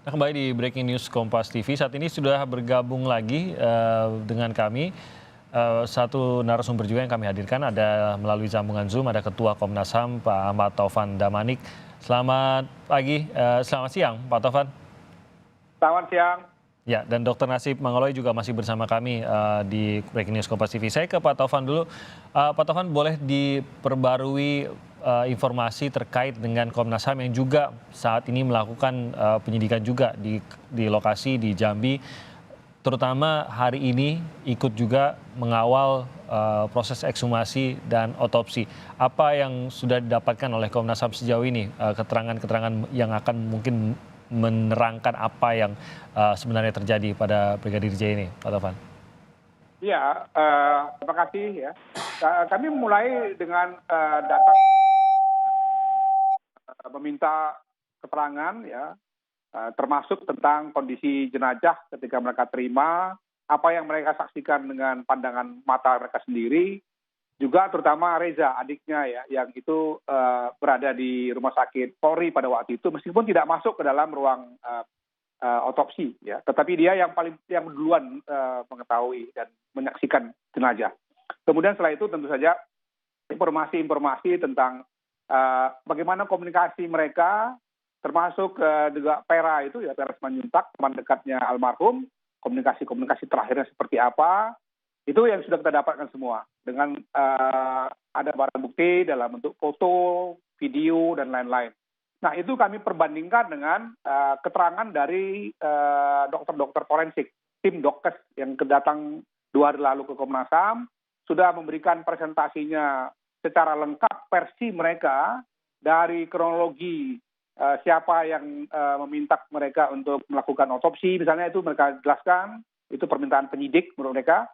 Kembali di Breaking News Kompas TV, saat ini sudah bergabung lagi dengan kami satu narasumber juga yang kami hadirkan ada melalui sambungan Zoom, ada Ketua Komnas HAM Pak Ahmad Taufan Damanik. Selamat pagi, selamat siang Pak Taufan. Selamat siang. Ya, dan Dr. Nasib Mangaloy juga masih bersama kami di Breaking News Kompas TV. Saya ke Pak Taufan dulu. Pak Taufan, boleh diperbarui informasi terkait dengan Komnas HAM yang juga saat ini melakukan penyidikan juga di lokasi di Jambi, terutama hari ini ikut juga mengawal proses ekshumasi dan otopsi. Apa yang sudah didapatkan oleh Komnas HAM sejauh ini, keterangan-keterangan yang akan mungkin menerangkan apa yang sebenarnya terjadi pada Brigadir J ini, Pak Taufan? Ya, terima kasih ya. Kami mulai dengan datang meminta keterangan ya, termasuk tentang kondisi jenazah ketika mereka terima, apa yang mereka saksikan dengan pandangan mata mereka sendiri, juga terutama Reza adiknya ya, yang itu berada di rumah sakit Polri pada waktu itu, meskipun tidak masuk ke dalam ruang otopsi ya, tetapi dia yang duluan mengetahui dan menyaksikan jenazah. Kemudian setelah itu tentu saja informasi-informasi tentang bagaimana komunikasi mereka, termasuk juga Pera itu ya, Pera Simanjuntak, teman dekatnya almarhum, komunikasi terakhirnya seperti apa, itu yang sudah kita dapatkan semua dengan ada barang bukti dalam bentuk foto, video dan lain-lain. Nah itu kami perbandingkan dengan keterangan dari dokter-dokter forensik, tim Dokkes yang kedatang 2 hari lalu ke Komnas HAM, sudah memberikan presentasinya secara lengkap versi mereka dari kronologi siapa yang meminta mereka untuk melakukan otopsi, misalnya itu mereka jelaskan, itu permintaan penyidik menurut mereka.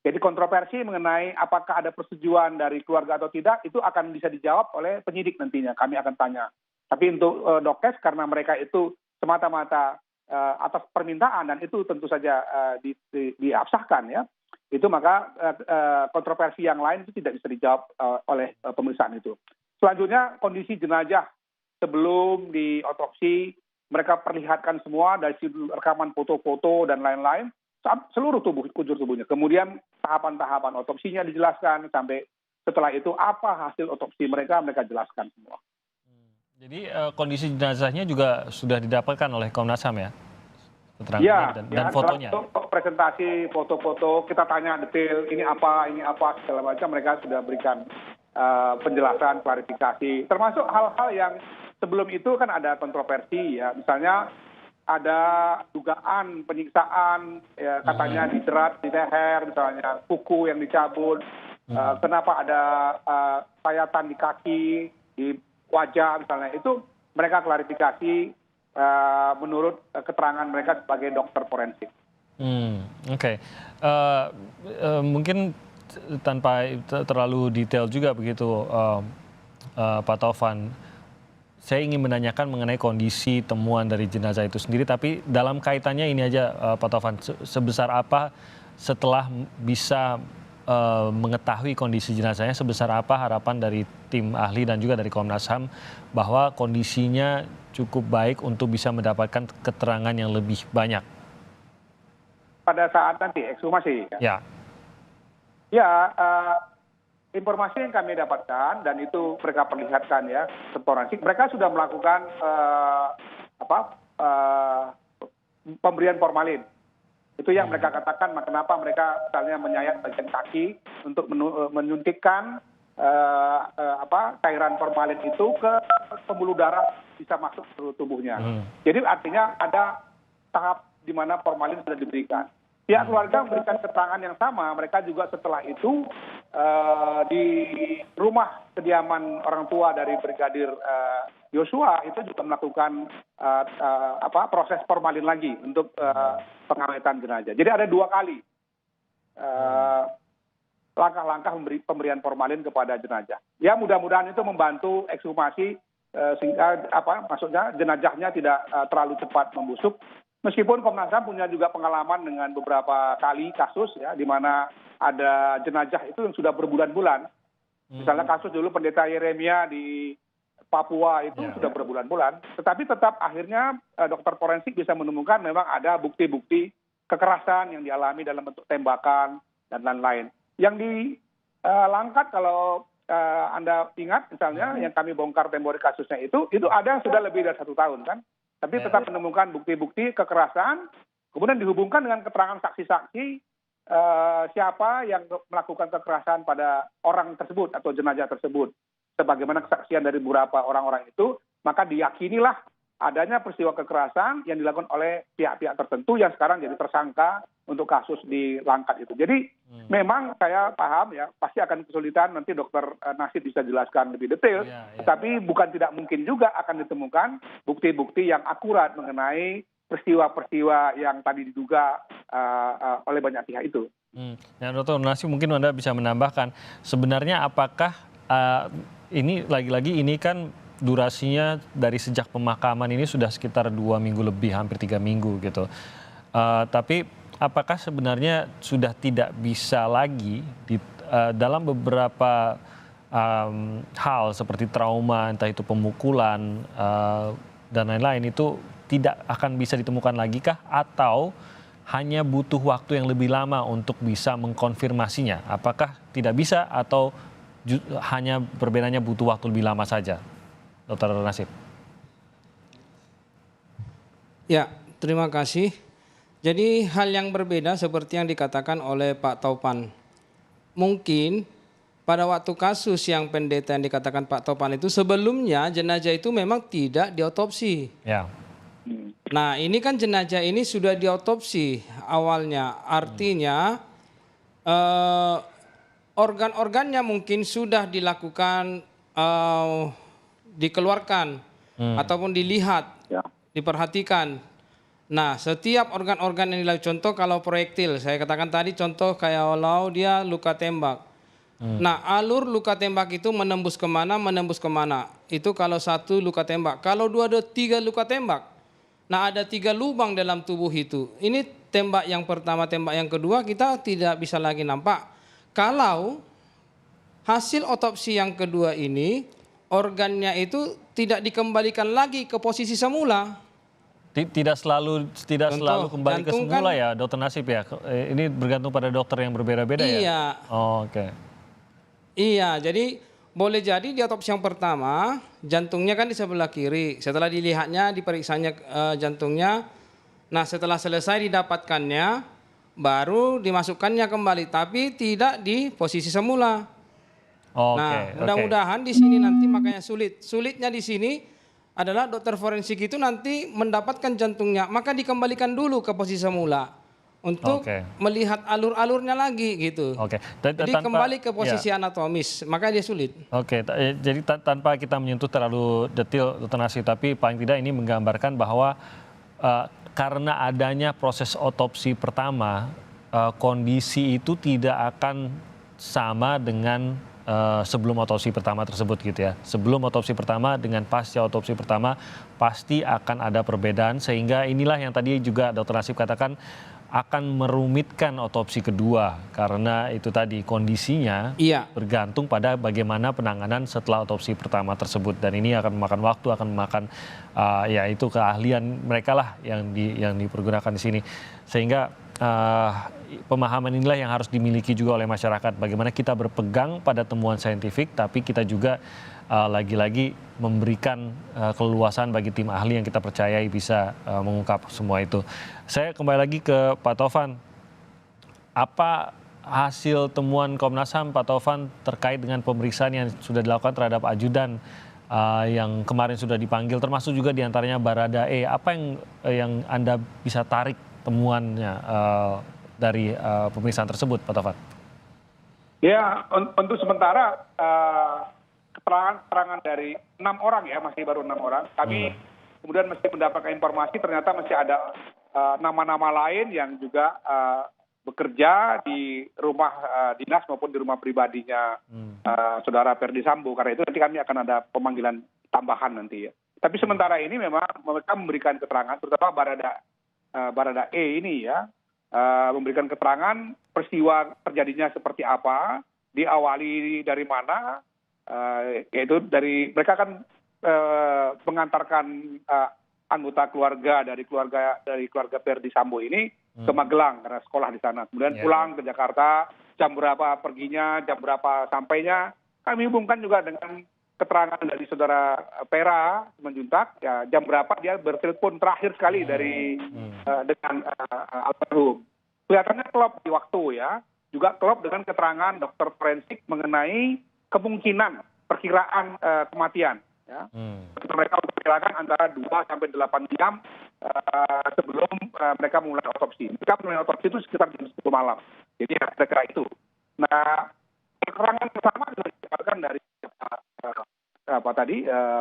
Jadi kontroversi mengenai apakah ada persetujuan dari keluarga atau tidak, itu akan bisa dijawab oleh penyidik nantinya, kami akan tanya. Tapi untuk Dokkes, karena mereka itu semata-mata atas permintaan, dan itu tentu saja diabsahkan ya, itu maka kontroversi yang lain itu tidak bisa dijawab oleh pemeriksaan itu. Selanjutnya kondisi jenazah sebelum diotopsi, mereka perlihatkan semua dari rekaman foto-foto dan lain-lain, seluruh kujur tubuhnya. Kemudian tahapan-tahapan otopsinya dijelaskan, sampai setelah itu apa hasil otopsi mereka jelaskan semua. Jadi kondisi jenazahnya juga sudah didapatkan oleh Komnas HAM ya? Ya, dan fotonya. Presentasi foto-foto, kita tanya detail ini apa segala macam, mereka sudah berikan penjelasan, klarifikasi, termasuk hal-hal yang sebelum itu kan ada kontroversi ya, misalnya ada dugaan penyiksaan ya, katanya dijerat di leher, misalnya kuku yang dicabut, kenapa ada sayatan di kaki, di wajah misalnya, itu mereka klarifikasi menurut keterangan mereka sebagai dokter forensik. Oke. Mungkin tanpa terlalu detail juga begitu, Pak Taufan, saya ingin menanyakan mengenai kondisi temuan dari jenazah itu sendiri, tapi dalam kaitannya ini aja, Pak Taufan, sebesar apa setelah bisa mengetahui kondisi jenazahnya, sebesar apa harapan dari tim ahli dan juga dari Komnas HAM bahwa kondisinya cukup baik untuk bisa mendapatkan keterangan yang lebih banyak pada saat nanti ekshumasi? Ya. Ya, informasi yang kami dapatkan dan itu mereka perlihatkan ya, forensik, mereka sudah melakukan pemberian formalin. Itu yang mereka katakan, kenapa mereka misalnya menyayat bagian kaki untuk menyuntikkan cairan formalin itu ke pembuluh darah bisa masuk ke seluruh tubuhnya. Jadi artinya ada tahap di mana formalin sudah diberikan. Pihak keluarga memberikan keterangan yang sama, mereka juga setelah itu di rumah kediaman orang tua dari Brigadir Yosua itu juga melakukan proses formalin lagi untuk pengawetan jenazah. Jadi ada 2 kali langkah-langkah pemberian formalin kepada jenazah. Ya mudah-mudahan itu membantu ekshumasi sehingga maksudnya jenazahnya tidak terlalu cepat membusuk. Meskipun Komnas HAM punya juga pengalaman dengan beberapa kali kasus ya, di mana ada jenazah itu yang sudah berbulan-bulan. Misalnya kasus dulu Pendeta Yeremia di Papua itu Ya. sudah berbulan-bulan. Tetapi tetap akhirnya dokter forensik bisa menemukan memang ada bukti-bukti kekerasan yang dialami dalam bentuk tembakan dan lain-lain. Yang dilangkat kalau Anda ingat misalnya yang kami bongkar tempo hari kasusnya itu ada yang sudah lebih dari 1 tahun kan. Tapi tetap menemukan bukti-bukti kekerasan, kemudian dihubungkan dengan keterangan saksi-saksi siapa yang melakukan kekerasan pada orang tersebut atau jenazah tersebut. Sebagaimana kesaksian dari beberapa orang-orang itu, maka diyakinilah adanya peristiwa kekerasan yang dilakukan oleh pihak-pihak tertentu yang sekarang jadi tersangka untuk kasus di Langkat itu. Jadi memang saya paham ya, pasti akan kesulitan, nanti Dokter Nasib bisa jelaskan lebih detail, tapi bukan tidak mungkin juga akan ditemukan bukti-bukti yang akurat mengenai peristiwa-peristiwa yang tadi diduga oleh banyak pihak itu. Nah, Dokter Nasib mungkin Anda bisa menambahkan, sebenarnya apakah ini lagi-lagi ini kan durasinya dari sejak pemakaman ini sudah sekitar 2 minggu lebih, hampir 3 minggu gitu. Tapi apakah sebenarnya sudah tidak bisa lagi dalam beberapa hal seperti trauma, entah itu pemukulan dan lain-lain itu tidak akan bisa ditemukan lagi kah? Atau hanya butuh waktu yang lebih lama untuk bisa mengkonfirmasinya? Apakah tidak bisa atau hanya perbedaannya butuh waktu lebih lama saja, Dokter Nasib? Ya, terima kasih. Jadi hal yang berbeda seperti yang dikatakan oleh Pak Taufan. Mungkin pada waktu kasus yang pendeta yang dikatakan Pak Taufan itu sebelumnya jenazah itu memang tidak diotopsi. Ya. Nah, ini kan jenazah ini sudah diotopsi awalnya. Artinya organ-organnya mungkin sudah dilakukan dikeluarkan ataupun dilihat, diperhatikan. Nah, setiap organ-organ yang dilakukan, contoh kalau proyektil, saya katakan tadi contoh kayak kalau dia luka tembak. Nah, alur luka tembak itu menembus kemana, itu kalau 1 luka tembak. Kalau 2 ada 3 luka tembak. Nah, ada 3 lubang dalam tubuh itu. Ini tembak yang pertama, tembak yang kedua kita tidak bisa lagi nampak. Kalau hasil otopsi yang kedua ini, organnya itu tidak dikembalikan lagi ke posisi semula. Tidak selalu kembali ke jantung semula kan, ya, Dokter Nasib ya. Ini bergantung pada dokter yang berbeda-beda ya. Iya. Oh, oke. Iya, jadi boleh jadi di otopsi yang pertama jantungnya kan di sebelah kiri. Setelah dilihatnya, diperiksanya jantungnya. Nah, setelah selesai didapatkannya, baru dimasukkannya kembali, tapi tidak di posisi semula. Nah, mudah-mudahan di sini nanti makanya sulitnya di sini adalah dokter forensik itu nanti mendapatkan jantungnya, maka dikembalikan dulu ke posisi semula untuk melihat alur-alurnya lagi gitu. Jadi kembali ke posisi anatomis, maka dia sulit. Jadi tanpa kita menyentuh terlalu detail, Dokter Nasib, tapi paling tidak ini menggambarkan bahwa karena adanya proses otopsi pertama, kondisi itu tidak akan sama dengan sebelum otopsi pertama tersebut gitu ya. Sebelum otopsi pertama dengan pasca otopsi pertama pasti akan ada perbedaan, sehingga inilah yang tadi juga Dokter Nasib katakan akan merumitkan otopsi kedua karena itu tadi kondisinya bergantung pada bagaimana penanganan setelah otopsi pertama tersebut, dan ini akan memakan waktu, akan memakan ya itu keahlian mereka lah yang dipergunakan di sini, sehingga pemahaman inilah yang harus dimiliki juga oleh masyarakat, bagaimana kita berpegang pada temuan saintifik tapi kita juga lagi-lagi memberikan keleluasan bagi tim ahli yang kita percayai bisa mengungkap semua itu. Saya kembali lagi ke Pak Taufan. Apa hasil temuan Komnas HAM, Pak Taufan, terkait dengan pemeriksaan yang sudah dilakukan terhadap ajudan yang kemarin sudah dipanggil, termasuk juga diantaranya Baradae? Apa yang Anda bisa tarik temuannya dari pemeriksaan tersebut, Pak Taufan? Ya, untuk sementara keterangan dari 6 orang ya, masih baru 6 orang. Kami kemudian mesti mendapatkan informasi ternyata masih ada nama-nama lain yang juga bekerja di rumah dinas maupun di rumah pribadinya saudara Ferdi Sambo. Karena itu nanti kami akan ada pemanggilan tambahan nanti ya. Tapi sementara ini memang mereka memberikan keterangan, terutama Baradae ini ya, memberikan keterangan peristiwa terjadinya seperti apa, diawali dari mana, yaitu dari mereka kan mengantarkan anggota keluarga dari keluarga Verdi Sambo ini ke Magelang karena sekolah di sana. Kemudian pulang ke Jakarta, jam berapa perginya, jam berapa sampainya. Kami hubungkan juga dengan keterangan dari saudara Pera Simanjuntak, ya, jam berapa dia bertelepon terakhir sekali dengan almarhum. Kelihatannya klop di waktu ya, juga klop dengan keterangan dokter forensik mengenai kemungkinan perkiraan kematian. Ya. Mereka memperkirakan antara 2 sampai 8 jam sebelum mereka memulai otopsi. Mereka memulai otopsi itu sekitar jam 10 malam. Jadi kira-kira itu. Nah, keterangan pertama didapatkan dari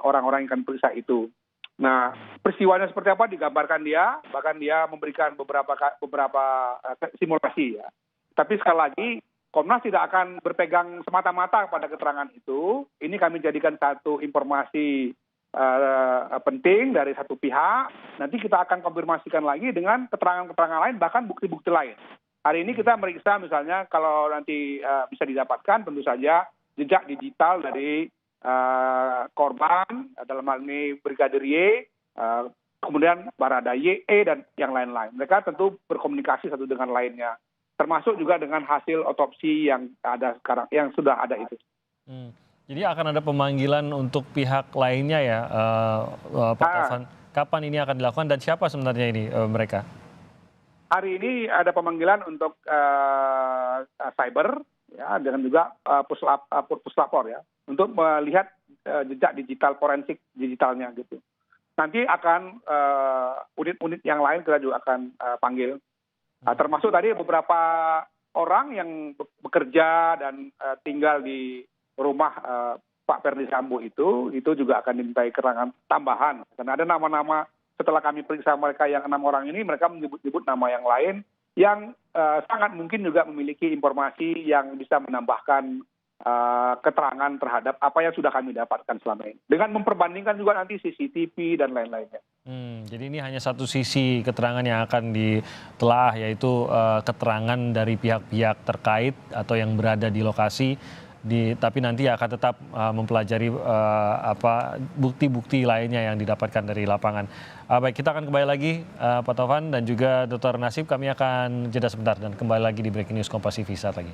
orang-orang yang akan periksa itu. Nah, peristiwanya seperti apa digambarkan dia, bahkan dia memberikan beberapa simulasi ya. Tapi sekali lagi Komnas tidak akan berpegang semata-mata pada keterangan itu. Ini kami jadikan satu informasi penting dari satu pihak. Nanti kita akan konfirmasikan lagi dengan keterangan-keterangan lain, bahkan bukti-bukti lain. Hari ini kita meriksa misalnya kalau nanti bisa didapatkan tentu saja jejak digital dari korban, dalam hal ini Brigadir Y, kemudian Barada YE dan yang lain-lain. Mereka tentu berkomunikasi satu dengan lainnya, termasuk juga dengan hasil otopsi yang ada sekarang, yang sudah ada itu. Jadi akan ada pemanggilan untuk pihak lainnya ya, Pak Taufan. Kapan ini akan dilakukan dan siapa sebenarnya ini mereka? Hari ini ada pemanggilan untuk cyber, ya, dengan juga puslapor ya, untuk melihat jejak digital forensik digitalnya gitu. Nanti akan unit-unit yang lain kita juga akan panggil, termasuk tadi beberapa orang yang bekerja dan tinggal di rumah Pak Verdi Sambo itu juga akan dimintai keterangan tambahan. Karena ada nama-nama setelah kami periksa mereka yang 6 orang ini, mereka menyebut-nyebut nama yang lain yang sangat mungkin juga memiliki informasi yang bisa menambahkan keterangan terhadap apa yang sudah kami dapatkan selama ini. Dengan memperbandingkan juga nanti CCTV dan lain-lainnya. Jadi ini hanya satu sisi keterangan yang akan ditelaah, yaitu keterangan dari pihak-pihak terkait atau yang berada di lokasi. Tapi nanti akan tetap mempelajari bukti-bukti lainnya yang didapatkan dari lapangan. Baik, kita akan kembali lagi Pak Taufan dan juga Dr. Nasib. Kami akan jeda sebentar dan kembali lagi di Breaking News Kompas TV saat lagi.